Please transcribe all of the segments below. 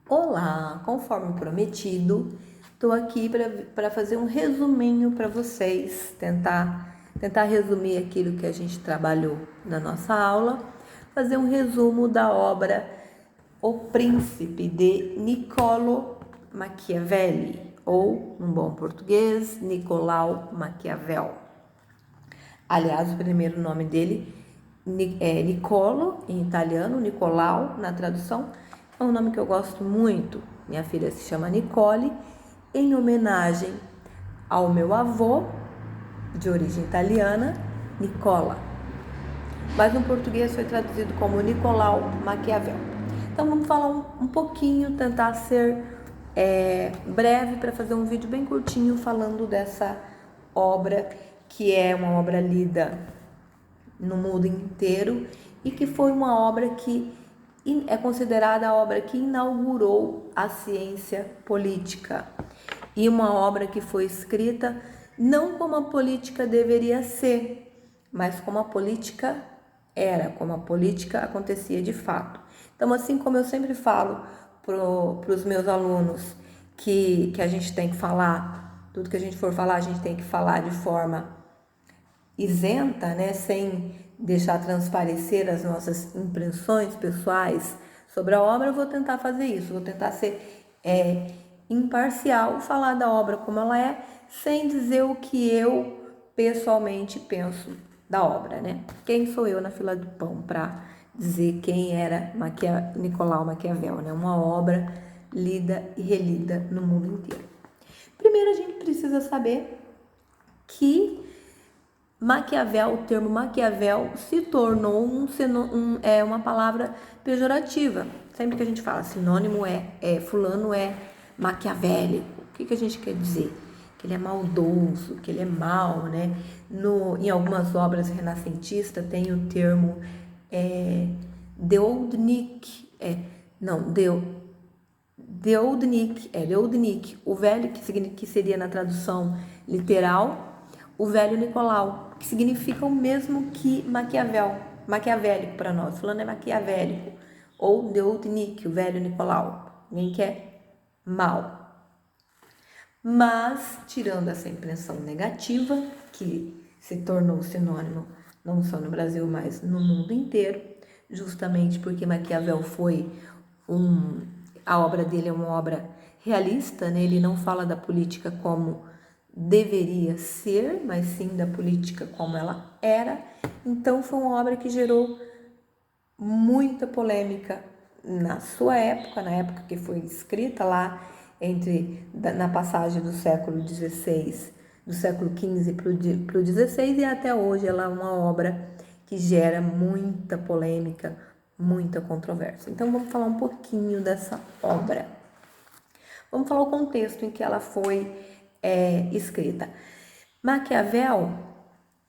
Olá, conforme prometido, estou aqui para fazer um resuminho para vocês, tentar resumir aquilo que a gente trabalhou na nossa aula, fazer um resumo da obra O Príncipe de Niccolo Machiavelli, ou, num bom português, Nicolau Maquiavel. Aliás, o primeiro nome dele é Niccolo, em italiano, Nicolau, na tradução, é um nome que eu gosto muito. Minha filha se chama Nicole, em homenagem ao meu avô, de origem italiana, Nicola. Mas no português foi traduzido como Nicolau Maquiavel. Então vamos falar um pouquinho, tentar ser breve para fazer um vídeo bem curtinho falando dessa obra, que é uma obra lida no mundo inteiro e que foi uma obra que é considerada a obra que inaugurou a ciência política e uma obra que foi escrita não como a política deveria ser, mas como a política era, como a política acontecia de fato. Então, assim como eu sempre falo para os meus alunos que a gente tem que falar, tudo que a gente for falar, a gente tem que falar de forma isenta, né, sem deixar transparecer as nossas impressões pessoais sobre a obra. Eu vou tentar fazer isso, vou tentar ser imparcial, falar da obra como ela é, sem dizer o que eu pessoalmente penso da obra, né? Quem sou eu na fila do pão para dizer quem era Nicolau Maquiavel, né? Uma obra lida e relida no mundo inteiro. Primeiro a gente precisa saber que Maquiavel, o termo Maquiavel se tornou uma palavra pejorativa. Sempre que a gente fala sinônimo fulano é maquiavélico. O que a gente quer dizer? Que ele é maldoso, que ele é mau, né? Em algumas obras renascentistas tem o termo Deoldnik, Deoldnik, o velho, que seria na tradução literal, o velho Nicolau, que significa o mesmo que maquiavélico para nós. Fulano é maquiavélico. Ou Deoldnik, o velho Nicolau, alguém que é mau. Mas, tirando essa impressão negativa, que se tornou sinônimo não só no Brasil, mas no mundo inteiro, justamente porque Maquiavel a obra dele é uma obra realista, né? Ele não fala da política como deveria ser, mas sim da política como ela era. Então foi uma obra que gerou muita polêmica na sua época, na época que foi escrita lá na passagem do século XVI, do século XV para o XVI, e até hoje ela é uma obra que gera muita polêmica, muita controvérsia. Então vamos falar um pouquinho dessa obra. Vamos falar o contexto em que ela foi escrita. Maquiavel,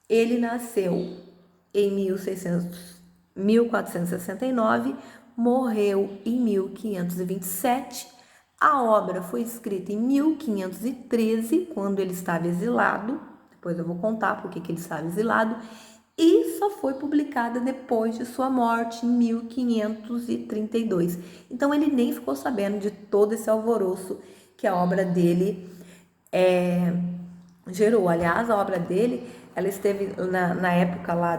ele nasceu em 1469, morreu em 1527. A obra foi escrita em 1513, quando ele estava exilado. Depois eu vou contar por que ele estava exilado. E só foi publicada depois de sua morte, em 1532. Então ele nem ficou sabendo de todo esse alvoroço que a obra dele gerou. Aliás, a obra dele, ela esteve na época lá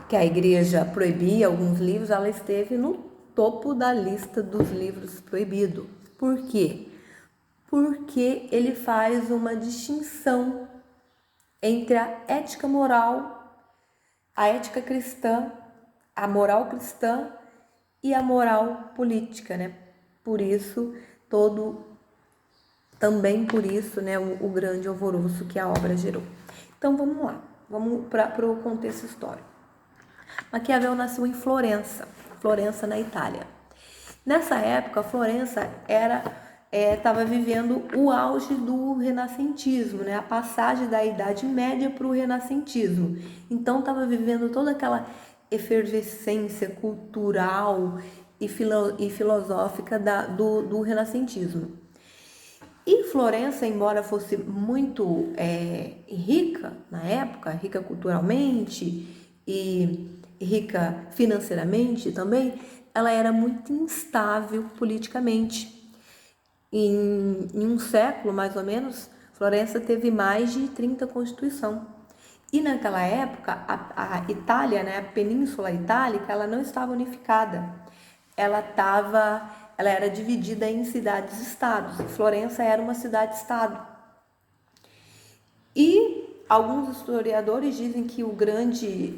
que a igreja proibia alguns livros, ela esteve no topo da lista dos livros proibidos. Por quê? Porque ele faz uma distinção entre a ética moral, a ética cristã, a moral cristã e a moral política, né? Por isso, também por isso, né, o grande alvoroço que a obra gerou. Então vamos lá, vamos para o contexto histórico. Maquiavel nasceu em Florença na Itália. Nessa época, Florença estava vivendo o auge do renascentismo, né? A passagem da Idade Média para o renascentismo. Então estava vivendo toda aquela efervescência cultural e filosófica do renascentismo. E Florença, embora fosse muito rica na época, rica culturalmente e rica financeiramente também, ela era muito instável politicamente. Em um século, mais ou menos, Florença teve mais de 30 constituições. E naquela época, a Itália, né, a Península Itálica, ela não estava unificada. Ela era dividida em cidades-estados. Florença era uma cidade-estado. E alguns historiadores dizem que o grande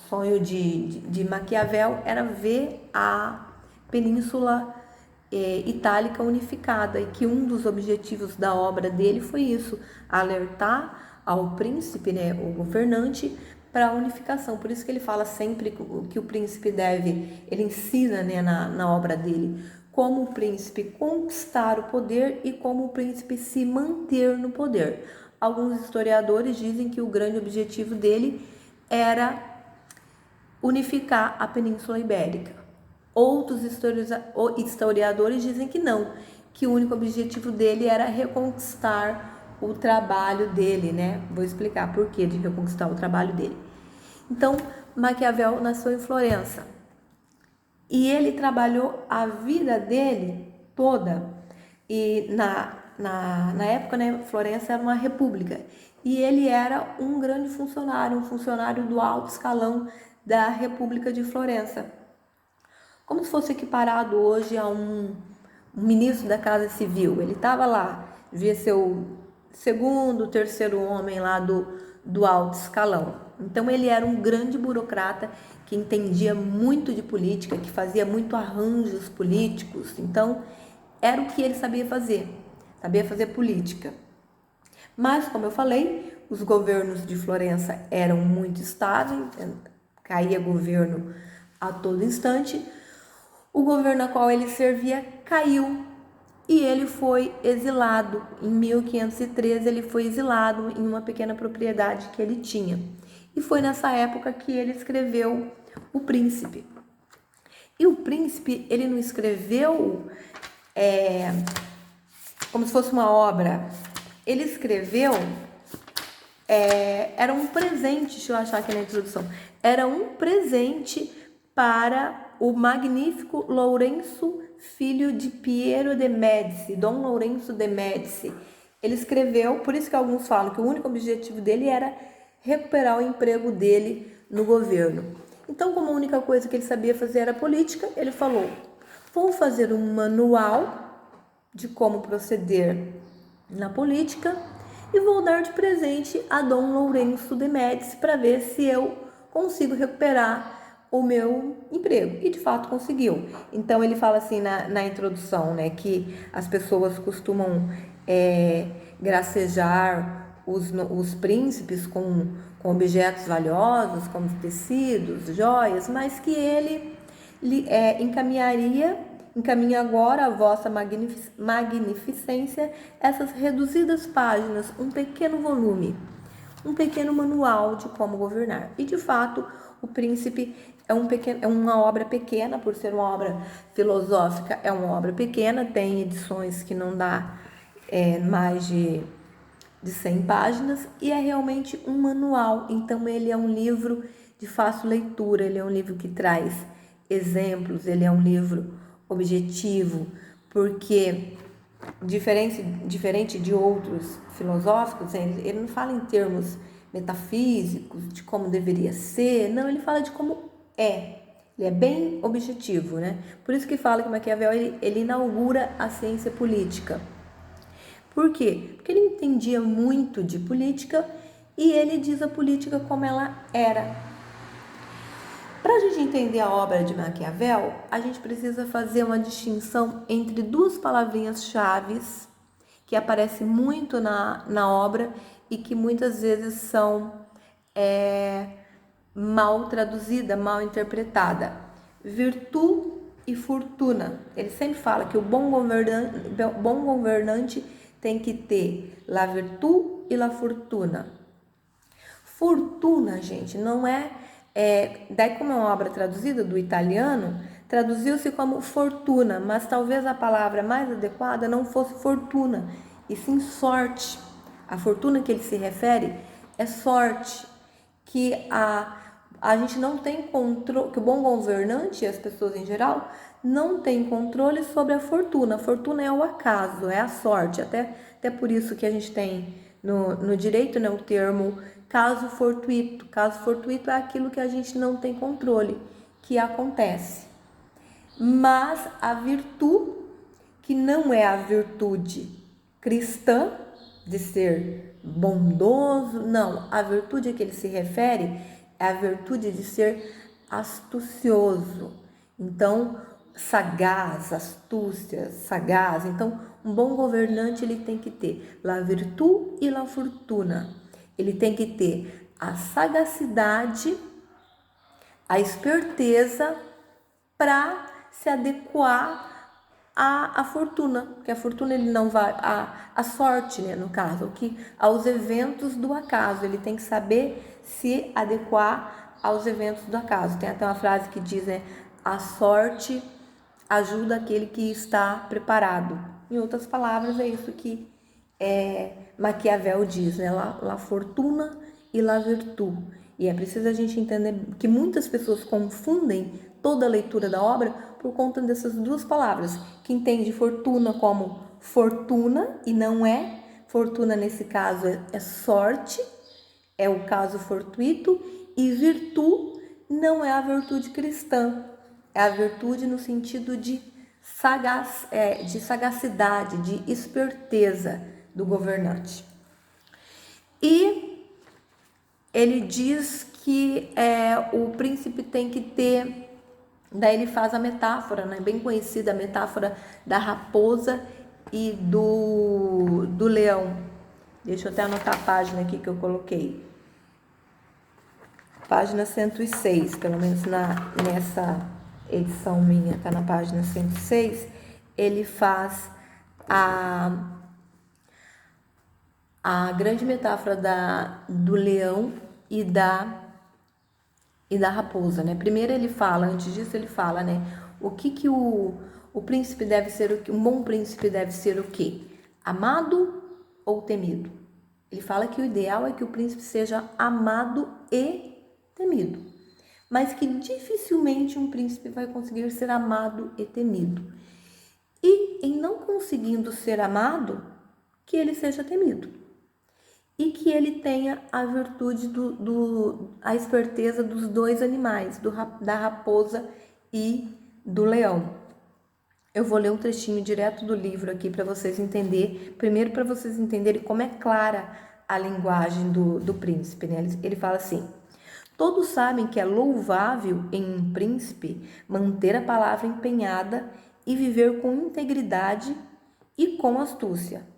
sonho de Maquiavel era ver a Península Itálica unificada, e que um dos objetivos da obra dele foi isso, alertar ao príncipe, né, o governante, para a unificação. Por isso que ele fala sempre que o príncipe ele ensina, né, na obra dele, como o príncipe conquistar o poder e como o príncipe se manter no poder. Alguns historiadores dizem que o grande objetivo dele era unificar a Península Ibérica. Outros historiadores dizem que não, que o único objetivo dele era reconquistar o trabalho dele, né? Vou explicar por que de reconquistar o trabalho dele. Então, Maquiavel nasceu em Florença e ele trabalhou a vida dele toda. E na época, né, Florença era uma república e ele era um grande funcionário, um funcionário do alto escalão da República de Florença, como se fosse equiparado hoje a um ministro da Casa Civil. Ele estava lá, devia ser o segundo, terceiro homem lá do alto escalão. Então ele era um grande burocrata que entendia muito de política, que fazia muito arranjos políticos. Então era o que ele sabia fazer política. Mas, como eu falei, os governos de Florença eram muito estáveis, caía governo a todo instante. O governo a qual ele servia caiu e ele foi exilado. Em 1513 ele foi exilado em uma pequena propriedade que ele tinha. E foi nessa época que ele escreveu O Príncipe. E o Príncipe, ele não escreveu como se fosse uma obra. Ele escreveu, era um presente, deixa eu achar aqui na introdução, era um presente para o magnífico Lourenço, filho de Piero de Médici, Dom Lourenço de Médici. Ele escreveu, por isso que alguns falam que o único objetivo dele era recuperar o emprego dele no governo. Então, como a única coisa que ele sabia fazer era política, ele falou: vou fazer um manual de como proceder na política e vou dar de presente a Dom Lourenço de Médici para ver se eu consigo recuperar o meu emprego. E de fato conseguiu. Então ele fala assim na introdução, né, que as pessoas costumam gracejar os príncipes com objetos valiosos, como tecidos, joias, mas que ele encaminha agora a vossa magnificência essas reduzidas páginas, um pequeno volume, um pequeno manual de como governar. E de fato, O Príncipe é uma obra pequena, por ser uma obra filosófica, é uma obra pequena, tem edições que não dá mais de 100 páginas, e é realmente um manual. Então ele é um livro de fácil leitura, ele é um livro que traz exemplos, ele é um livro objetivo, porque diferente de outros filosóficos, ele não fala em termos metafísicos, de como deveria ser, não, ele fala de como é. Ele é bem objetivo, né? Por isso que fala que Maquiavel ele inaugura a ciência política. Por quê? Porque ele entendia muito de política e ele diz a política como ela era. Para a gente entender a obra de Maquiavel, a gente precisa fazer uma distinção entre duas palavrinhas-chave que aparecem muito na obra e que muitas vezes são mal traduzida, mal interpretada: virtude e fortuna. Ele sempre fala que o bom governante tem que ter la virtù e la fortuna. Fortuna, gente, não daí como é uma obra traduzida do italiano, traduziu-se como fortuna, mas talvez a palavra mais adequada não fosse fortuna, e sim sorte. A fortuna que ele se refere é sorte, que A gente não tem controle, que o bom governante e as pessoas em geral não têm controle sobre a fortuna. A fortuna é o acaso, é a sorte. Até por isso que a gente tem no direito, né, o termo caso fortuito. Caso fortuito é aquilo que a gente não tem controle, que acontece. Mas a virtude, que não é a virtude cristã de ser bondoso, não. A virtude a que ele se refere é a virtude de ser astucioso. Então, sagaz, astúcia, sagaz. Então, um bom governante ele tem que ter la virtud e la fortuna. Ele tem que ter a sagacidade, a esperteza para se adequar à fortuna, porque a fortuna ele não vai, a sorte, né, no caso, aos eventos do acaso, ele tem que saber se adequar aos eventos do acaso. Tem até uma frase que diz, né, a sorte ajuda aquele que está preparado. Em outras palavras, é isso que Maquiavel diz, né, la fortuna e la virtud. E é preciso a gente entender que muitas pessoas confundem toda a leitura da obra por conta dessas duas palavras, que entende fortuna como fortuna e não é. Fortuna nesse caso é sorte, é o caso fortuito, e virtude não é a virtude cristã, é a virtude no sentido de sagacidade, de esperteza do governante. E ele diz que o príncipe tem que ter, daí ele faz a metáfora, né, bem conhecida, a metáfora da raposa e do leão. Deixa eu até anotar a página aqui que eu coloquei. Página 106, pelo menos nessa edição minha, tá na página 106, ele faz a grande metáfora do leão e da raposa, né? Primeiro ele fala, antes disso ele fala, né? O que o príncipe deve ser, um bom príncipe deve ser o quê? Amado ou temido? Ele fala que o ideal é que o príncipe seja amado e temido, mas que dificilmente um príncipe vai conseguir ser amado e temido. E em não conseguindo ser amado, que ele seja temido. E que ele tenha a virtude a esperteza dos dois animais, da raposa e do leão. Eu vou ler um trechinho direto do livro aqui para vocês entenderem. Primeiro, para vocês entenderem como é clara a linguagem do príncipe, né? Ele fala assim: todos sabem que é louvável em um príncipe manter a palavra empenhada e viver com integridade e com astúcia.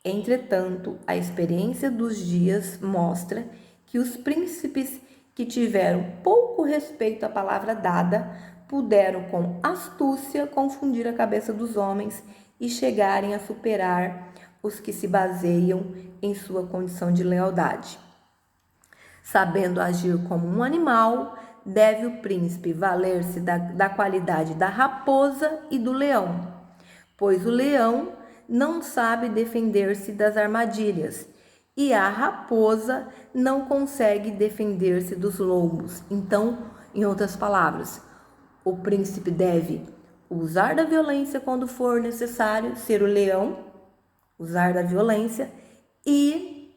Entretanto, a experiência dos dias mostra que os príncipes que tiveram pouco respeito à palavra dada puderam com astúcia confundir a cabeça dos homens e chegarem a superar os que se baseiam em sua condição de lealdade. Sabendo agir como um animal, deve o príncipe valer-se da qualidade da raposa e do leão, pois o leão não sabe defender-se das armadilhas e a raposa não consegue defender-se dos lobos. Então, em outras palavras, o príncipe deve usar da violência quando for necessário, ser o leão, usar da violência, e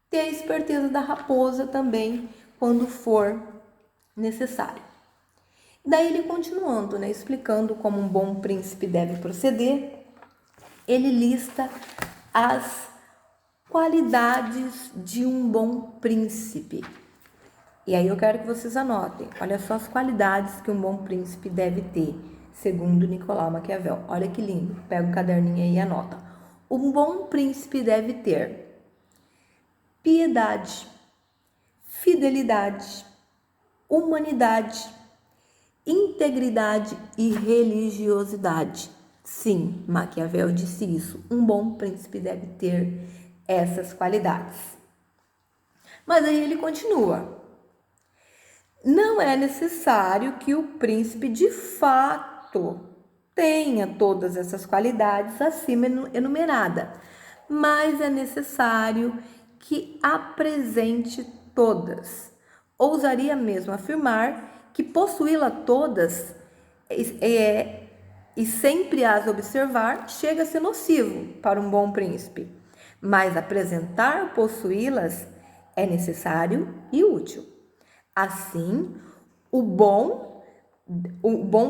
ter a esperteza da raposa também quando for necessário. Daí ele continuando, né, explicando como um bom príncipe deve proceder, ele lista as qualidades de um bom príncipe. E aí eu quero que vocês anotem, olha só as qualidades que um bom príncipe deve ter, segundo Nicolau Maquiavel. Olha que lindo, pega um caderninho aí e anota. Um bom príncipe deve ter piedade, fidelidade, humanidade, integridade e religiosidade. Sim, Maquiavel disse isso. Um bom príncipe deve ter essas qualidades. Mas aí ele continua. Não é necessário que o príncipe de fato tenha todas essas qualidades acima enumeradas, mas é necessário que apresente todas. ousaria mesmo afirmar que possuí-la todas e sempre as observar chega a ser nocivo para um bom príncipe, mas apresentar possuí-las é necessário e útil. Assim, o bom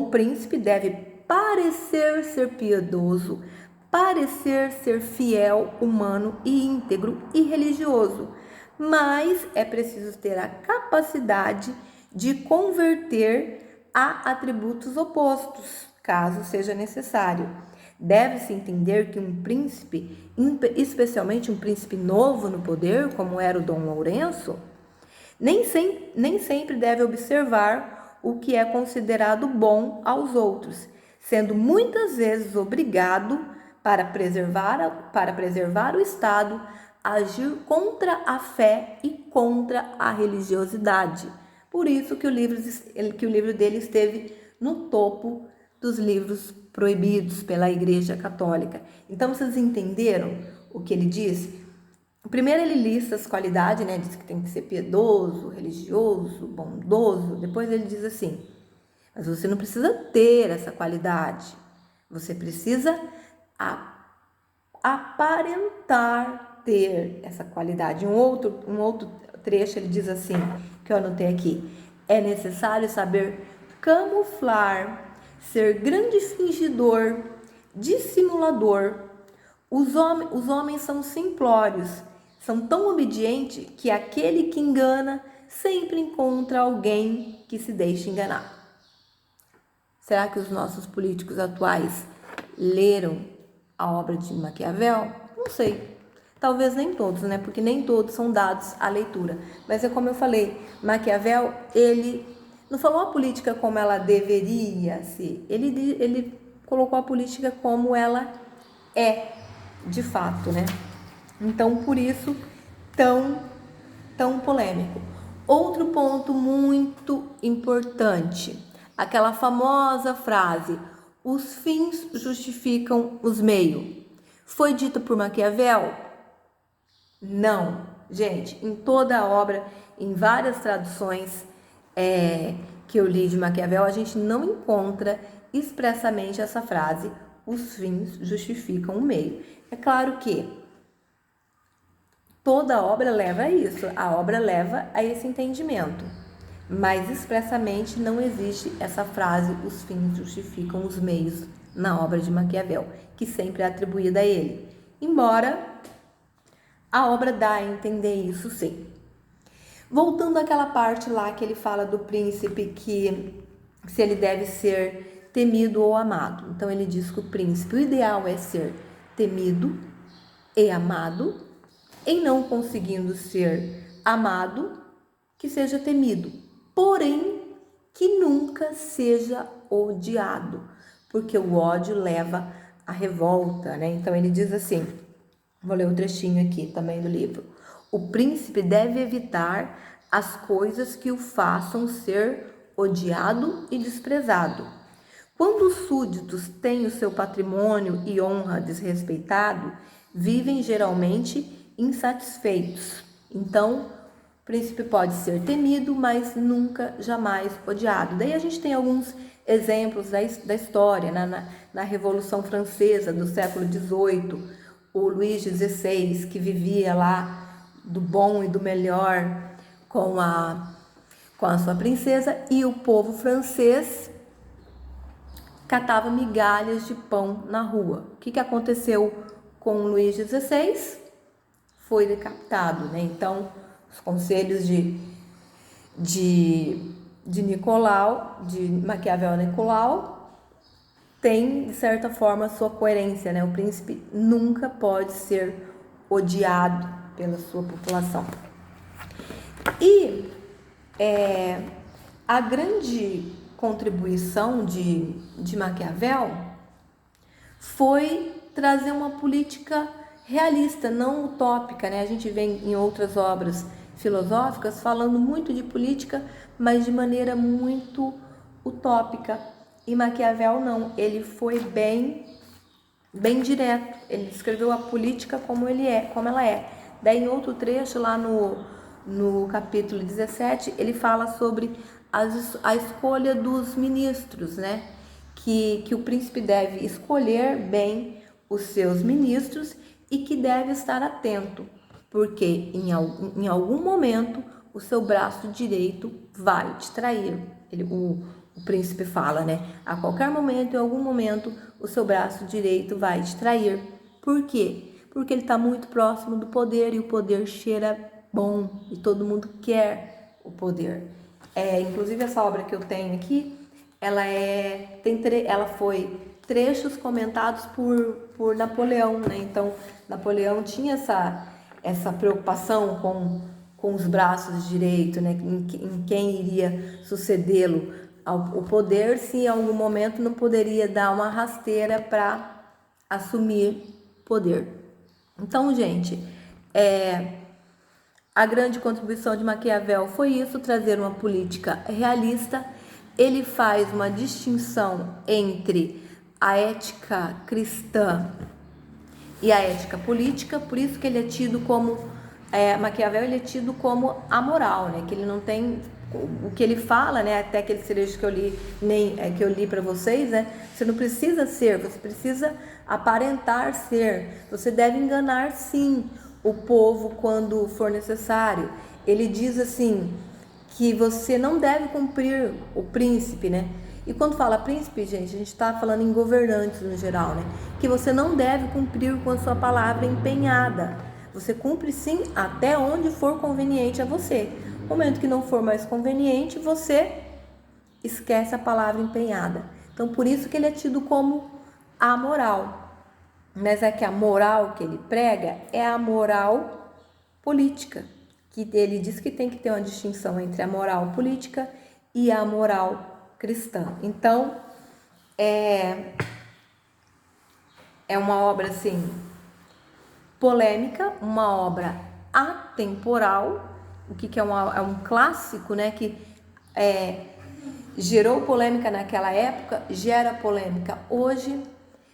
príncipe deve parecer ser piedoso, parecer ser fiel, humano e íntegro e religioso, mas é preciso ter a capacidade de converter a atributos opostos, caso seja necessário. Deve-se entender que um príncipe, especialmente um príncipe novo no poder, como era o Dom Lourenço, nem sempre deve observar o que é considerado bom aos outros, sendo muitas vezes obrigado, para preservar o Estado, a agir contra a fé e contra a religiosidade. Por isso que o livro dele esteve no topo dos livros proibidos pela Igreja Católica. Então, vocês entenderam o que ele diz? Primeiro ele lista as qualidades, né? Diz que tem que ser piedoso, religioso, bondoso. Depois ele diz assim, mas você não precisa ter essa qualidade. Você precisa aparentar ter essa qualidade. Um outro trecho ele diz assim, que eu anotei aqui. É necessário saber camuflar, ser grande fingidor, dissimulador. Os homens são simplórios, são tão obedientes que aquele que engana sempre encontra alguém que se deixe enganar. Será que os nossos políticos atuais leram a obra de Maquiavel? Não sei. Talvez nem todos, né? Porque nem todos são dados à leitura. Mas é como eu falei, Maquiavel, ele não falou a política como ela deveria ser. Ele colocou a política como ela é, de fato, né? Então, por isso, tão polêmico. Outro ponto muito importante, aquela famosa frase, os fins justificam os meios. Foi dito por Maquiavel? Não. Gente, em toda a obra, em várias traduções que eu li de Maquiavel, a gente não encontra expressamente essa frase, os fins justificam o meio. É claro que toda obra leva a isso, a obra leva a esse entendimento, mas expressamente não existe essa frase, os fins justificam os meios, na obra de Maquiavel, que sempre é atribuída a ele, embora a obra dá a entender isso sim. Voltando àquela parte lá que ele fala do príncipe, que se ele deve ser temido ou amado. Então ele diz que o príncipe, o ideal é ser temido e amado, em não conseguindo ser amado, que seja temido, porém que nunca seja odiado, porque o ódio leva à revolta, né? Então ele diz assim, vou ler um trechinho aqui também do livro. O príncipe deve evitar as coisas que o façam ser odiado e desprezado. Quando os súditos têm o seu patrimônio e honra desrespeitado, vivem geralmente insatisfeitos. Então, o príncipe pode ser temido, mas nunca, jamais odiado. Daí a gente tem alguns exemplos da história, na Revolução Francesa do século XVIII, o Luís XVI, que vivia lá do bom e do melhor com a sua princesa, e o povo francês catava migalhas de pão na rua. O que aconteceu com o Luís XVI? Foi decapitado, né? Então, os conselhos de Maquiavel Nicolau tem, de certa forma, sua coerência, né? O príncipe nunca pode ser odiado pela sua população. E a grande contribuição de Maquiavel foi trazer uma política realista, não utópica, né? A gente vê em outras obras filosóficas falando muito de política, mas de maneira muito utópica. E Maquiavel não, ele foi bem direto. Ele descreveu a política como ela é. Daí em outro trecho lá no no capítulo 17, ele fala sobre a escolha dos ministros, né? Que o príncipe deve escolher bem os seus ministros e que deve estar atento, porque em algum momento o seu braço direito vai te trair. O príncipe fala, né? A qualquer momento, em algum momento, o seu braço direito vai te trair. Por quê? Porque ele está muito próximo do poder e o poder cheira bom e todo mundo quer o poder. Inclusive essa obra que eu tenho aqui, ela foi trechos comentados por Napoleão, né? Então Napoleão tinha essa preocupação com os braços direitos, né? Em quem iria sucedê-lo ao poder, se em algum momento não poderia dar uma rasteira para assumir poder. Então, gente, a grande contribuição de Maquiavel foi isso, trazer uma política realista. Ele faz uma distinção entre a ética cristã e a ética política, por isso que ele é tido como, Maquiavel ele é tido como amoral, né? Que ele não tem, o que ele fala, né? Até aquele trecho que eu li para vocês, né? Você não precisa ser, você precisa aparentar ser, você deve enganar sim o povo quando for necessário. Ele diz assim, que você não deve cumprir o príncipe, né? E quando fala príncipe, gente, a gente está falando em governantes no geral, né? Que você não deve cumprir com a sua palavra empenhada. Você cumpre sim até onde for conveniente a você. No momento que não for mais conveniente, você esquece a palavra empenhada. Então, por isso que ele é tido como amoral. Mas é que a moral que ele prega é a moral política, que ele diz que tem que ter uma distinção entre a moral política e a moral cristã. Então, é uma obra assim polêmica, uma obra atemporal, o que é um clássico, né, que gerou polêmica naquela época, gera polêmica hoje,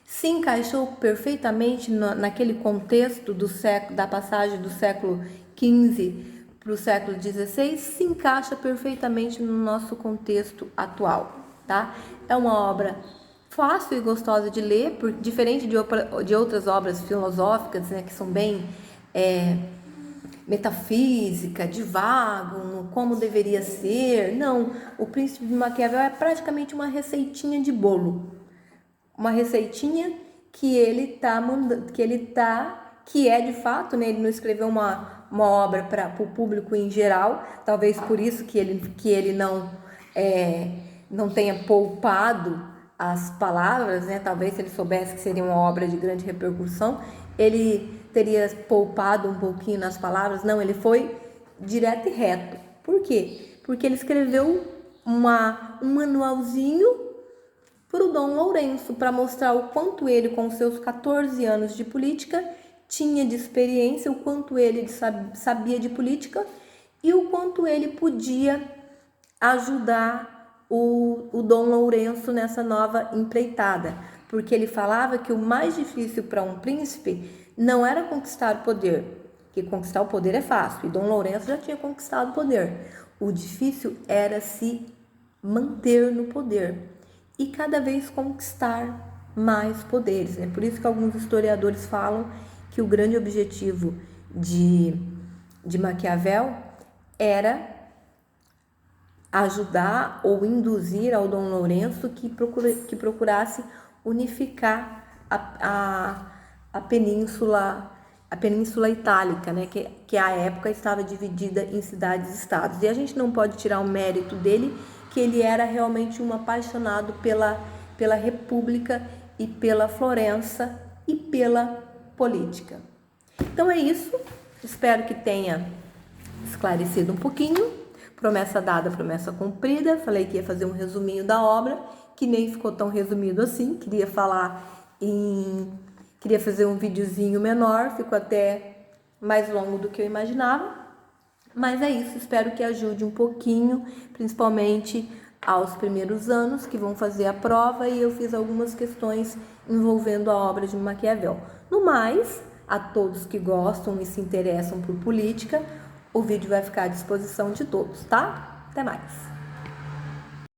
se encaixou perfeitamente naquele contexto da passagem do século XV para o século XVI, se encaixa perfeitamente no nosso contexto atual, tá? É uma obra fácil e gostosa de ler, diferente de outras obras filosóficas, né, que são bem metafísica, divago, como deveria ser. Não, o Príncipe de Maquiavel é praticamente uma receitinha de bolo. Uma receitinha que é de fato, né? Ele não escreveu uma obra para o público em geral, talvez por isso que ele não tenha poupado as palavras, né? Talvez se ele soubesse que seria uma obra de grande repercussão, ele teria poupado um pouquinho nas palavras. Não, ele foi direto e reto. Por quê? Porque ele escreveu um manualzinho para o Dom Lourenço, para mostrar o quanto ele, com seus 14 anos de política, tinha de experiência, o quanto ele sabia de política e o quanto ele podia ajudar o Dom Lourenço nessa nova empreitada. Porque ele falava que o mais difícil para um príncipe não era conquistar o poder, que conquistar o poder é fácil, e Dom Lourenço já tinha conquistado o poder. O difícil era se manter no poder e cada vez conquistar mais poderes, né? Por isso que alguns historiadores falam que o grande objetivo de Maquiavel era ajudar ou induzir ao Dom Lourenço que procurasse unificar a península itálica, né? Que à época estava dividida em cidades-estados. E a gente não pode tirar o mérito dele, que ele era realmente um apaixonado pela República e pela Florença e pela política. Então é isso, espero que tenha esclarecido um pouquinho. Promessa dada, promessa cumprida. Falei que ia fazer um resuminho da obra, que nem ficou tão resumido assim. Queria fazer um videozinho menor, ficou até mais longo do que eu imaginava. Mas é isso, espero que ajude um pouquinho, principalmente aos primeiros anos que vão fazer a prova, e eu fiz algumas questões envolvendo a obra de Maquiavel. No mais, a todos que gostam e se interessam por política, o vídeo vai ficar à disposição de todos, tá? Até mais!